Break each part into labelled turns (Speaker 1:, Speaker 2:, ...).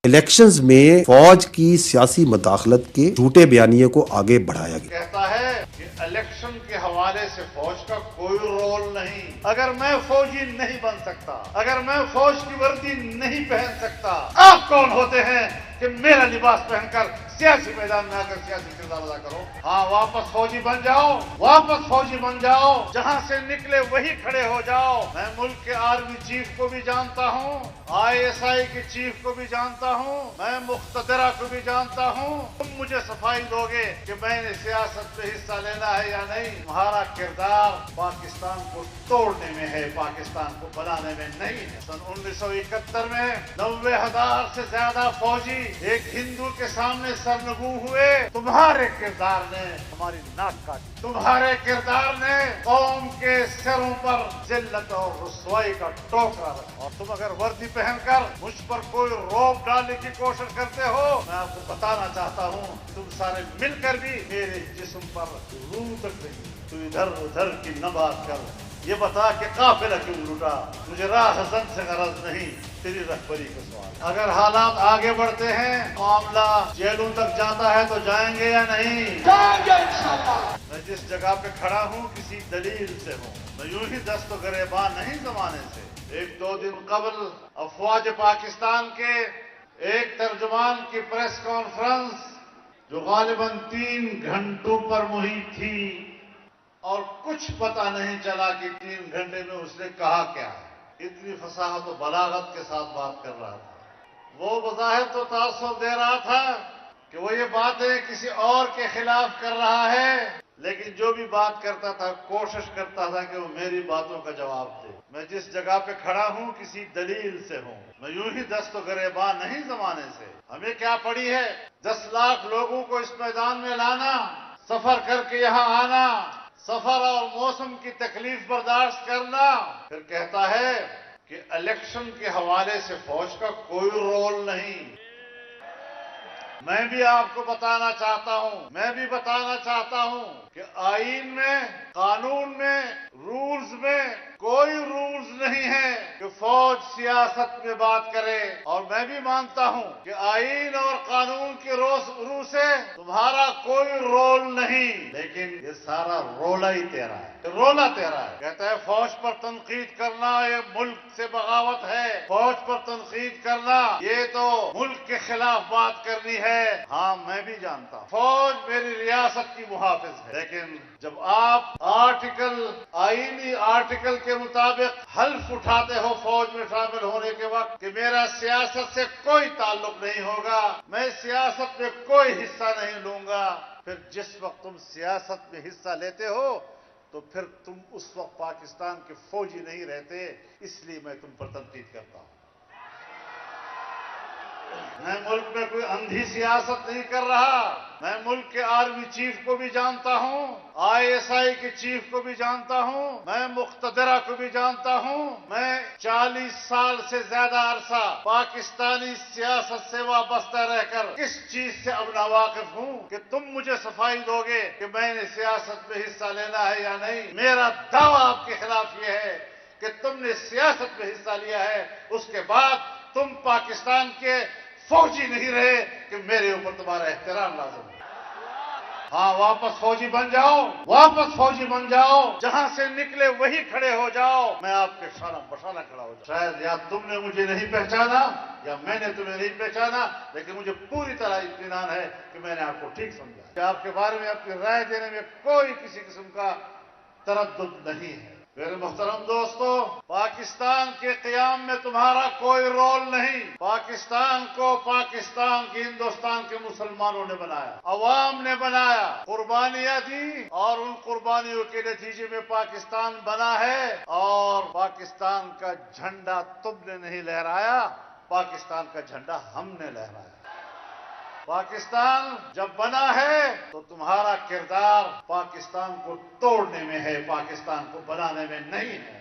Speaker 1: Elections میں فوج کی سیاسی مداخلت کے جھوٹے بیانیے کو آگے بڑھایا گیا۔
Speaker 2: کہتا ہے کہ الیکشن کے حوالے سے فوج کا کوئی رول نہیں۔ اگر میں فوجی نہیں بن سکتا، اگر میں فوج کی وردی نہیں پہن سکتا، آپ کون ہوتے ہیں کہ میرا لباس پہن کر سیاسی میدان میں آ کر سیاسی کردار ادا کرو؟ ہاں، واپس فوجی بن جاؤ، واپس فوجی بن جاؤ، جہاں سے نکلے وہی کھڑے ہو جاؤ۔ میں ملک کے آرمی چیف کو بھی جانتا ہوں، ISI کے چیف کو بھی جانتا ہوں، میں مقتدرہ کو بھی جانتا ہوں۔ تم مجھے صفائی دو گے کہ میں نے سیاست میں حصہ لینا ہے یا نہیں؟ تمہارا کردار پاکستان کو توڑنے میں ہے، پاکستان کو بنانے میں نہیں ہے۔ سن 1971 میں 90,000 سے زیادہ فوجی ایک ہندو کے سامنے سرنگوں ہوئے۔ تمہارے کردار نے ہماری ناک کاٹی، تمہارے کردار نے قوم کے سروں پر ذلت اور رسوائی کا ٹوکرا رکھا۔ اور تم اگر وردی پہن کر مجھ پر کوئی روب ڈالنے کی کوشش کرتے ہو، میں آپ کو بتانا چاہتا ہوں تم سارے مل کر بھی میرے جسم پر روح تک نہیں۔ تو ادھر ادھر کی نہ بات کر، یہ بتا کہ قافلہ کیوں لوٹا؟ مجھے راہ حسن سے غرض نہیں، تیری رہبری کا سوال۔ اگر حالات آگے بڑھتے ہیں، معاملہ جیلوں تک جاتا ہے تو جائیں گے یا نہیں؟ جائیں گے انشاءاللہ۔ میں جس جگہ پہ کھڑا ہوں کسی دلیل سے ہوں، میں یوں ہی دست و گریباں نہیں زمانے سے۔ ایک دو دن قبل افواج پاکستان کے ایک ترجمان کی پریس کانفرنس جو غالباً 3 گھنٹوں پر محیط تھی، اور کچھ پتہ نہیں چلا کہ 3 گھنٹے میں اس نے کہا کیا ہے۔ اتنی فصاحت و بلاغت کے ساتھ بات کر رہا تھا۔ وہ بظاہر تو تاثر دے رہا تھا کہ وہ یہ باتیں کسی اور کے خلاف کر رہا ہے، لیکن جو بھی بات کرتا تھا کوشش کرتا تھا کہ وہ میری باتوں کا جواب دے۔ میں جس جگہ پہ کھڑا ہوں کسی دلیل سے ہوں، میں یوں ہی دست و گریباں نہیں زمانے سے۔ ہمیں کیا پڑی ہے 10 لاکھ لوگوں کو اس میدان میں لانا، سفر کر کے یہاں آنا، سفر اور موسم کی تکلیف برداشت کرنا، پھر کہتا ہے کہ الیکشن کے حوالے سے فوج کا کوئی رول نہیں۔ میں بھی آپ کو بتانا چاہتا ہوں، میں بھی بتانا چاہتا ہوں کہ آئین میں، قانون میں، رولز میں کوئی رولز نہیں ہے کہ فوج سیاست میں بات کرے۔ اور میں بھی مانتا ہوں کہ آئین اور قانون کی روح سے تمہارا کوئی رول نہیں، لیکن یہ سارا رولا ہی تیرا ہے، رولا تیرا ہے۔ کہتا ہے فوج پر تنقید کرنا یہ ملک سے بغاوت ہے، فوج پر تنقید کرنا یہ تو ملک کے خلاف بات کرنی ہے۔ ہاں، میں بھی جانتا ہوں فوج میری ریاست کی محافظ ہے، لیکن جب آپ آئینی آرٹیکل کے مطابق حلف اٹھاتے ہو فوج میں شامل ہونے کے وقت کہ میرا سیاست سے کوئی تعلق نہیں ہوگا، میں سیاست میں کوئی حصہ نہیں لوں گا، پھر جس وقت تم سیاست میں حصہ لیتے ہو تو پھر تم اس وقت پاکستان کے فوجی نہیں رہتے، اس لیے میں تم پر تنقید کرتا ہوں۔ میں ملک میں کوئی اندھی سیاست نہیں کر رہا۔ میں ملک کے آرمی چیف کو بھی جانتا ہوں، ISI کے چیف کو بھی جانتا ہوں، میں مقتدرہ کو بھی جانتا ہوں۔ میں 40 سال سے زیادہ عرصہ پاکستانی سیاست سے وابستہ رہ کر اس چیز سے اب ناواقف ہوں کہ تم مجھے صفائی دو گے کہ میں نے سیاست میں حصہ لینا ہے یا نہیں۔ میرا دعویٰ آپ کے خلاف یہ ہے کہ تم نے سیاست میں حصہ لیا ہے، اس کے بعد تم پاکستان کے فوجی نہیں رہے کہ میرے اوپر تمہارا احترام لازم ہے۔ ہاں، واپس فوجی بن جاؤ، واپس فوجی بن جاؤ، جہاں سے نکلے وہی کھڑے ہو جاؤ، میں آپ کے شانہ بشانہ کھڑا ہو جاؤں۔ شاید یا تم نے مجھے نہیں پہچانا یا میں نے تمہیں نہیں پہچانا، لیکن مجھے پوری طرح اطمینان ہے کہ میں نے آپ کو ٹھیک سمجھا، کہ آپ کے بارے میں اپنی رائے دینے میں کوئی کسی قسم کا تردد نہیں ہے۔ میرے محترم دوستو، پاکستان کے قیام میں تمہارا کوئی رول نہیں۔ پاکستان کو پاکستان کی ہندوستان کے مسلمانوں نے بنایا، عوام نے بنایا، قربانیاں دی، اور ان قربانیوں کے نتیجے میں پاکستان بنا ہے۔ اور پاکستان کا جھنڈا تم نے نہیں لہرایا، پاکستان کا جھنڈا ہم نے لہرایا۔ پاکستان جب بنا ہے تو تمہارا کردار پاکستان کو توڑنے میں ہے، پاکستان کو بنانے میں نہیں ہے۔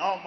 Speaker 2: 9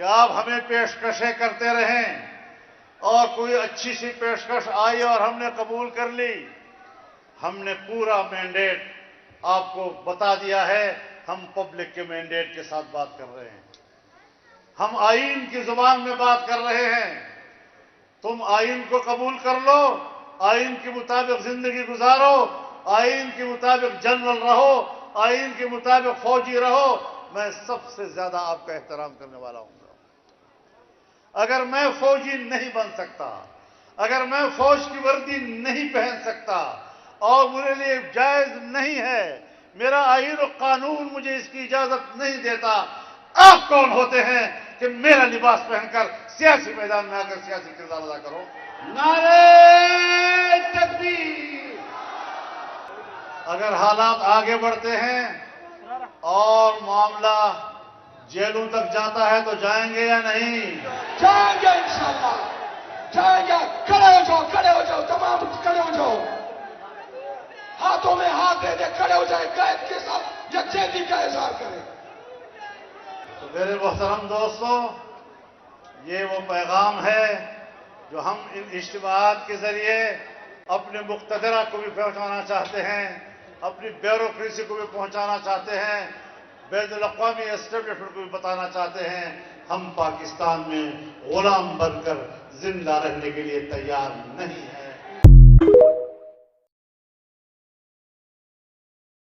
Speaker 2: کہ آپ ہمیں پیشکشیں کرتے رہیں اور کوئی اچھی سی پیشکش آئی اور ہم نے قبول کر لی. ہم نے پورا مینڈیٹ آپ کو بتا دیا ہے. ہم پبلک کے مینڈیٹ کے ساتھ بات کر رہے ہیں. ہم آئین کی زبان میں بات کر رہے ہیں. تم آئین کو قبول کر لو, آئین کے مطابق زندگی گزارو, آئین کے مطابق جنرل رہو, آئین کے مطابق فوجی رہو. میں سب سے زیادہ آپ کا احترام کرنے والا ہوں. اگر میں فوجی نہیں بن سکتا, اگر میں فوج کی وردی نہیں پہن سکتا اور میرے لیے جائز نہیں ہے, میرا آئین و قانون مجھے اس کی اجازت نہیں دیتا, آپ کون ہوتے ہیں کہ میرا لباس پہن کر سیاسی میدان میں آ کر سیاسی کردار ادا کرو؟ نعرے تکبیر! اگر حالات آگے بڑھتے ہیں اور معاملہ جیلوں تک جاتا ہے تو جائیں گے یا نہیں؟
Speaker 3: جائیں گے انشاءاللہ, جائیں گے. کھڑے ہو جاؤ, تمام کھڑے ہو جاؤ, ہاتھوں میں ہاتھ دے دے, کھڑے ہو جائے, قید کے ساتھ یکجہتی کا اظہار کریں.
Speaker 2: تو میرے محترم دوستو, یہ وہ پیغام ہے جو ہم ان اجتماعات کے ذریعے اپنے مقتدرہ کو بھی پہنچانا چاہتے ہیں, اپنی بیوروکریسی کو بھی پہنچانا چاہتے ہیں, بین الاقوامی اسٹیبلشمنٹ کو بھی بتانا چاہتے ہیں. ہم پاکستان میں غلام بن کر زندہ رہنے کے لیے تیار نہیں ہیں.